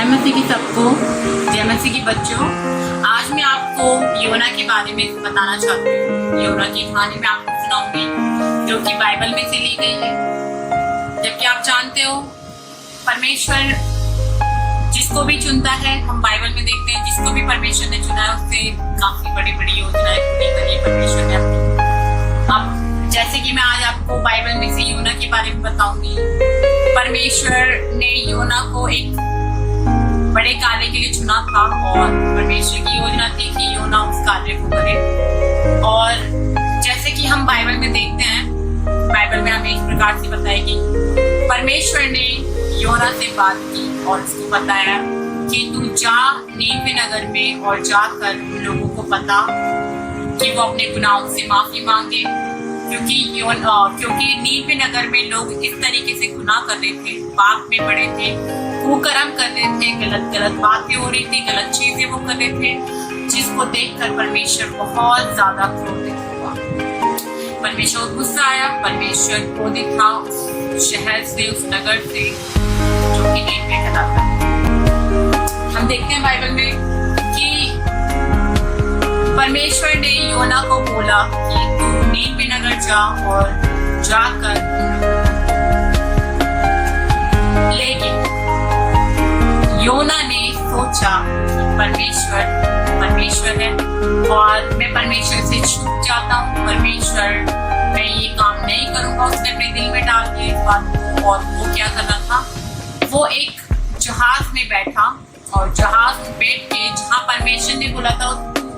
मसीह की सबको, जय मसीह की बच्चों। आज मैं आपको योना के बारे में बताना चाहती हूँ। योना की कहानी मैं आपको सुनाऊंगी जो कि बाइबल में से ली गई है। जबकि आप जानते हो परमेश्वर जिसको भी चुनता है, हम बाइबल में देखते हैं जिसको भी परमेश्वर ने चुना है उससे काफी बड़ी बड़ी योजनाएं पूरी करी है परमेश्वर ने अपनी। अब जैसे कि मैं आज आपको बाइबल में से योना के बारे में बताऊंगी। परमेश्वर ने योना को एक बड़े कार्य के लिए चुना था और परमेश्वर की योजना थी कि योना उस कार्य को करे। और जैसे कि हम बाइबल में देखते हैं, बाइबल में हमें इस प्रकार से बताया कि परमेश्वर ने योना से बात की और उसको बताया कि तू जा नीनवे नगर में और जाकर लोगों को बता कि वो अपने गुनाहों से माफी मांगे, क्योंकि नीनवे नगर में लोग इस तरीके से गुनाह कर रहे थे, पाप में पड़े थे, कुकर्म कर रहे थे, गलत बातें हो रही थी, गलत चीजें वो कर रहे थे, जिसको देखकर परमेश्वर बहुत ज्यादा क्रोधित हुआ। परमेश्वर को गुस्सा आया, परमेश्वर क्रोधित था उस शहर से, उस नगर से जो कि नीनवे कहलाता है। हम देखते हैं बाइबल में कि परमेश्वर ने योना को बोला कि तू नीनवे नगर जा और जाकर, लेकिन योना ने सोचा परमेश्वर है और मैं परमेश्वर से छूट जाता हूँ, परमेश्वर मैं ये काम नहीं करूंगा। उसने अपने दिल में डाल दिया इस बात को। और वो क्या कर रहा था, वो एक जहाज में बैठा और जहाज में बैठ के जहाँ परमेश्वर ने बोला था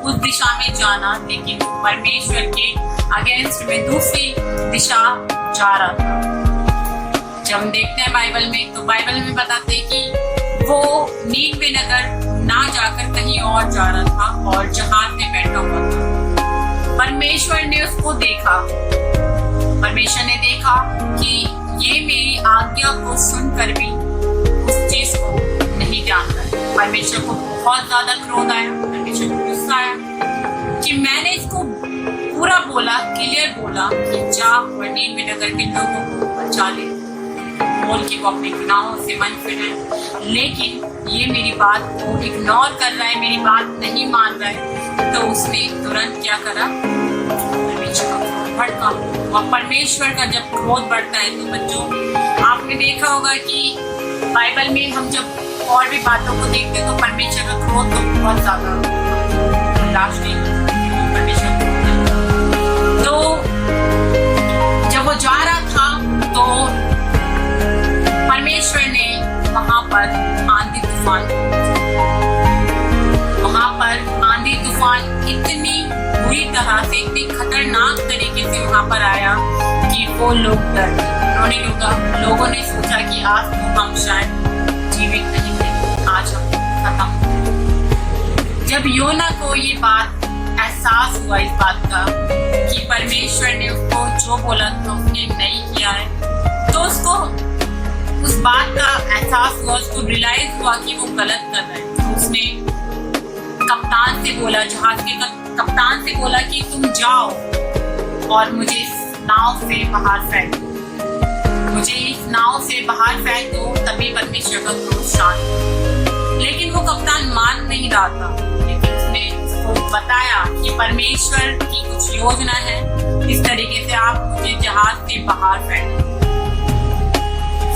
उस दिशा में जाना, लेकिन परमेश्वर के अगेंस्ट में दूसरी दिशा जा रहा था। जब हम देखते हैं बाइबल में, तो बाइबल में बताते हैं कि वो नीनवे नगर ना जाकर कहीं और जा रहा था और जहाज में बैठा हुआ था। परमेश्वर ने उसको देखा, परमेश्वर ने देखा कि ये मेरी आज्ञा को सुनकर भी उस चीज को नहीं जानता। परमेश्वर को बहुत ज्यादा क्रोध आया, परमेश्वर को गुस्सा आया कि मैंने इसको पूरा बोला, क्लियर बोला कि जा और नीनवे नगर के लोगों को बचा ले, बोल के वो अपने गुनाहों से मन फिरे, लेकिन ये मेरी बात को इग्नोर कर रहा है, मेरी बात नहीं मान रहा है। तो उसने तुरंत क्या करा, परमेश्वर का क्रोध भड़का। और परमेश्वर का जब क्रोध बढ़ता है तो बच्चों आपने देखा होगा कि बाइबल में हम जब और भी बातों को देखते हैं तो परमेश्वर का क्रोध तो बहुत ज्यादा बर्दाश्त नहीं होता परमेश्वर। तो जब वो जा रहा था तो परमेश्वर ने वहां पर आंधी तूफान इतनी बुरी तरह से, इतनी खतरनाक तरीके से वहां पर आया कि वो लोग डर गए। लोगों ने सोचा कि आज तो हम शायद जीवित नहीं थे, आज हम खत्म। जब योना को ये बात एहसास हुआ इस बात का कि परमेश्वर ने उसको जो बोला था उसने नहीं किया है, तो उसको उस बात का एहसास हुआ, उसको रियलाइज हुआ कि वो गलत कर रहा है। तो उसने कप्तान से बोला, जहाज के कप्तान से बोला कि तुम जाओ और मुझे इस नाव से बाहर फेंक दो, मुझे इस नाव से बाहर फेंक दो, तभी परमेश्वर का क्रोध शांत। लेकिन वो कप्तान मान नहीं रहा था, लेकिन उसने उसको बताया कि परमेश्वर की कुछ योजना है, इस तरीके से आप मुझे जहाज से बाहर फेंक दो,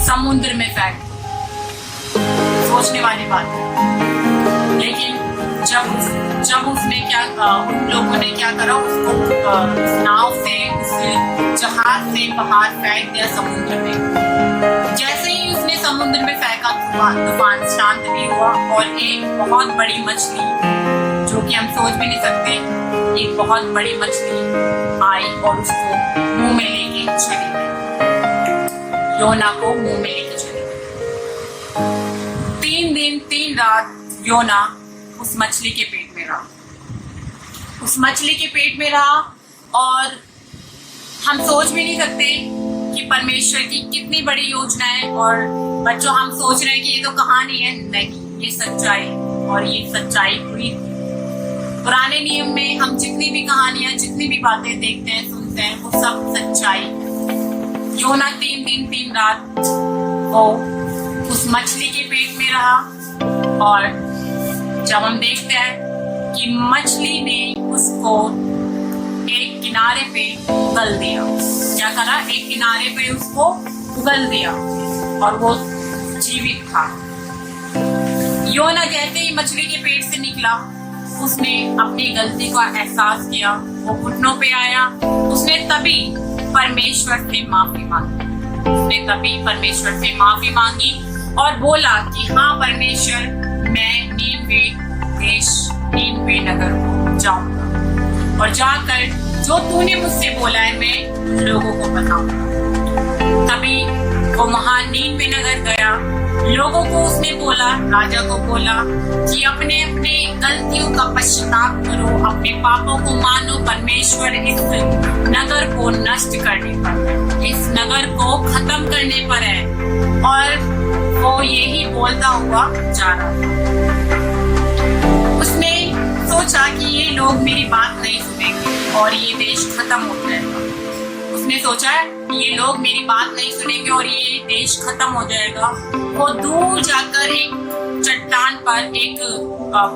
समुद्र में फेंक दो। सोचने वाली बात है। लेकिन जब उसने उन लोगों ने क्या करा, उसको नाव से, उस जहाज से बाहर फेंक दिया समुद्र में। जैसे ही उसने समुद्र में फेंका, तूफान शांत भी हुआ और एक बहुत बड़ी मछली, जो कि हम सोच भी नहीं सकते, एक बहुत बड़ी मछली आई और उसको मुंह में लेके चली गई। योना को मुंह में लेके चली गई। 3 दिन 3 रात योना उस मछली के पेट में रहा, उस मछली के पेट में रहा। और हम सोच भी नहीं सकते कि परमेश्वर की कितनी बड़ी योजना है। और बच्चों हम सोच रहे हैं कि ये तो कहानी है, नहीं, ये सच्चाई, और ये सच्चाई हुई थी। पुराने नियम में हम जितनी भी कहानियां, जितनी भी बातें देखते हैं, सुनते हैं, वो सब सच्चाई। योना 3 दिन 3 रात वो उस मछली के पेट में रहा और जब हम देखते हैं कि मछली ने उसको एक किनारे पे उगल दिया, क्या करा, एक किनारे पे उसको उगल दिया और वो जीवित था। योना जैसे ही मछली के पेट से निकला, उसने अपनी गलती का एहसास किया, वो घुटनों पे आया, उसने तभी परमेश्वर से माफी मांगी और बोला कि हाँ परमेश्वर, मैं नीनवे नगर को जाऊंगा और जाकर जो तूने मुझसे बोला है मैं लोगों को बताऊंगा। तभी वो वहां नीनवे नगर गया, लोगों को उसने बोला, राजा को बोला कि अपने अपने गलतियों का पश्चाताप करो, अपने पापों को मानो, परमेश्वर इस नगर को नष्ट करने पर है, इस नगर को खत्म करने पर है। और वो यही बोलता हुआ जा रहा था। उसने सोचा कि ये लोग मेरी बात नहीं सुनेंगे और ये देश खत्म हो जाएगा। उसने सोचा ये लोग मेरी बात नहीं सुनेंगे और ये देश खत्म हो जाएगा। वो दूर जाकर एक चट्टान पर, एक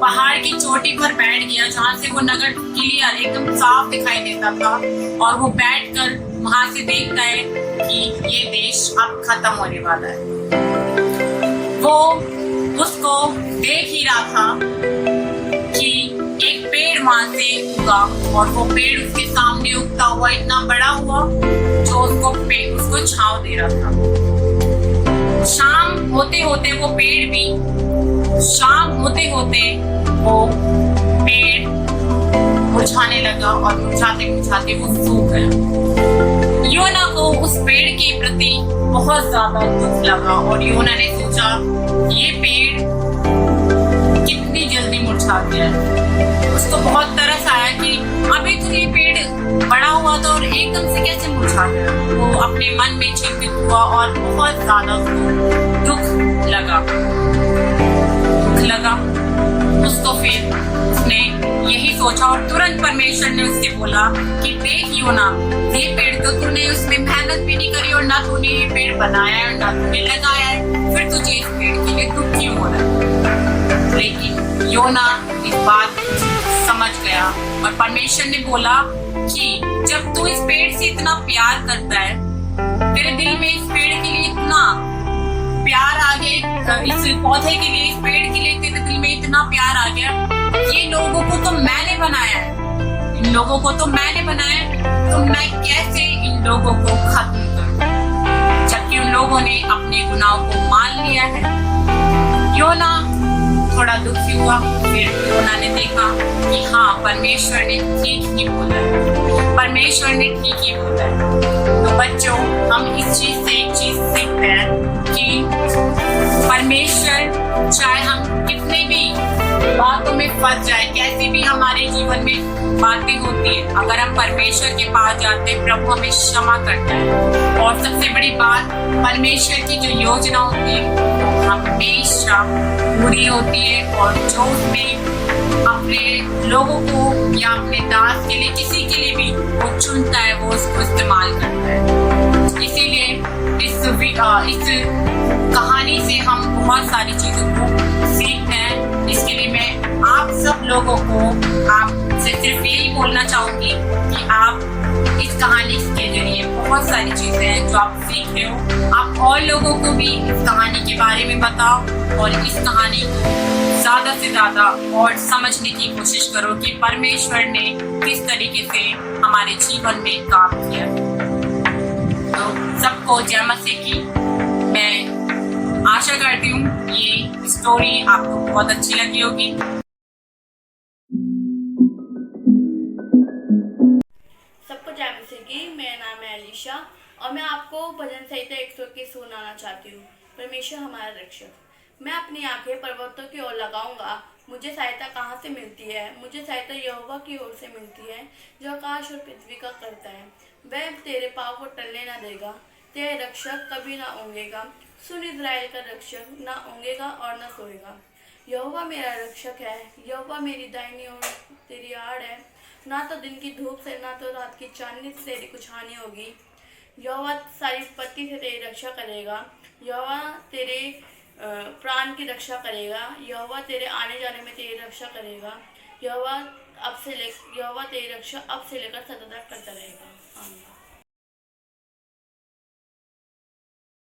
पहाड़ की चोटी पर बैठ गया, जहाँ से वो नगर क्लियर एकदम साफ दिखाई देता था, और वो बैठकर वहां से देखता है कि ये देश अब खत्म होने वाला है। वो उसको देख ही रहा था कि एक पेड़ वहां से उगा और वो पेड़ उसके सामने उगता हुआ इतना बड़ा हुआ जो उसको छांव दे रहा था। शाम होते होते वो पेड़ मुरझाने लगा और मुरझाते वो सूख गया। योना को उस पेड़ के प्रति बहुत ज्यादा दुख लगा और योना ने सोचा ये पेड़ कितनी जल्दी मुरझा गया है। उसको बहुत तरस आया कि अभी तो ये पेड़ बड़ा हुआ था और एकदम से कैसे मुरझा गया। वो अपने मन में चिंतित हुआ और बहुत ज्यादा दुख लगा उसको। फिर उसने यही सोचा और तुरंत परमेश्वर ने उससे बोला कि देख योना, ये पेड़ तो तूने उसमें मेहनत भी नहीं करी और ना तूने ये पेड़ बनाया है और ना तूने लगाया है, फिर तुझे इस पेड़ के लिए दुख क्यों हो रहा है। लेकिन योना इस बात समझ गया और परमेश्वर ने बोला कि जब तू इस पेड़ से इतना प्यार करता है, तेरे दिल में इस पेड़ के लिए इतना प्यार आ गया, इस पौधे के लिए, इस पेड़ के लिए तेरे दिल में इतना प्यार आ गया, ये लोगों को तो मैंने बनाया है, इन लोगों को तो मैंने बनाया है, तो मैं कैसे इन लोगों को खत्म करूं, जबकि उन लोगों ने अपने गुनाहों को मान लिया है। योना थोड़ा दुखी हुआ। फिर योना ने देखा कि हाँ परमेश्वर ने ठीक ही बोला है। तो बच्चों, हम इस चीज से एक चीज सीखते हैं कि परमेश्वर, चाहे हम कितने भी बातों में फंस जाए, कैसी भी हमारे जीवन में बातें होती है, अगर हम परमेश्वर के पास जाते हैं, प्रभु हमें क्षमा करता है। और सबसे बड़ी बात, परमेश्वर की जो योजना होती है हमेशा पूरी होती है, और जो उसमें अपने लोगों को या अपने दास के लिए, किसी के लिए भी वो चुनता है, वो उसको इस्तेमाल करता है। इसीलिए इस कहानी से हम बहुत सारी चीजों को सीखते हैं। इसके लिए मैं आप सब लोगों को आपसे सिर्फ यही बोलना चाहूंगी कि आप इस कहानी के जरिए बहुत सारी चीजें हैं जो आप सीख रहे हो, आप और लोगों को भी इस कहानी के बारे में बताओ और इस कहानी को ज्यादा से ज्यादा और समझने की कोशिश करो कि परमेश्वर ने किस तरीके से हमारे जीवन में काम किया। तो सबको जय मसीह की। मैं आशा करती हूँ ये स्टोरी आपको बहुत अच्छी लगी होगी। सबको जय मसीह की। मेरा नाम है अलीशा और मैं आपको भजन संहिता 121 सुनाना चाहती हूँ। परमेश्वर हमारा रक्षक। मैं अपनी आंखें पर्वतों की ओर लगाऊंगा, मुझे सहायता कहाँ से मिलती है? मुझे सहायता यहोवा की ओर से मिलती है, जो आकाश और पृथ्वी का करता है। वह तेरे पाँव को टलने न देगा, तेरे रक्षक कभी ना ऊँघेगा। सुन इज़राइल का रक्षक, ना ऊँघेगा और न सोएगा। यहोवा मेरा रक्षक है, यहोवा मेरी दाहिनी ओर तेरी आड़ है। ना तो दिन की धूप से, ना तो रात की चांदनी से तेरी कुछ हानि होगी। यहोवा सारी विपत्ति से तेरी रक्षा करेगा। यहोवा तेरे प्राण की रक्षा करेगा। यहोवा तेरे आने जाने में तेरी रक्षा करेगा। यहोवा तेरी रक्षा अब से लेकर सदा तक करता रहेगा। आमीन।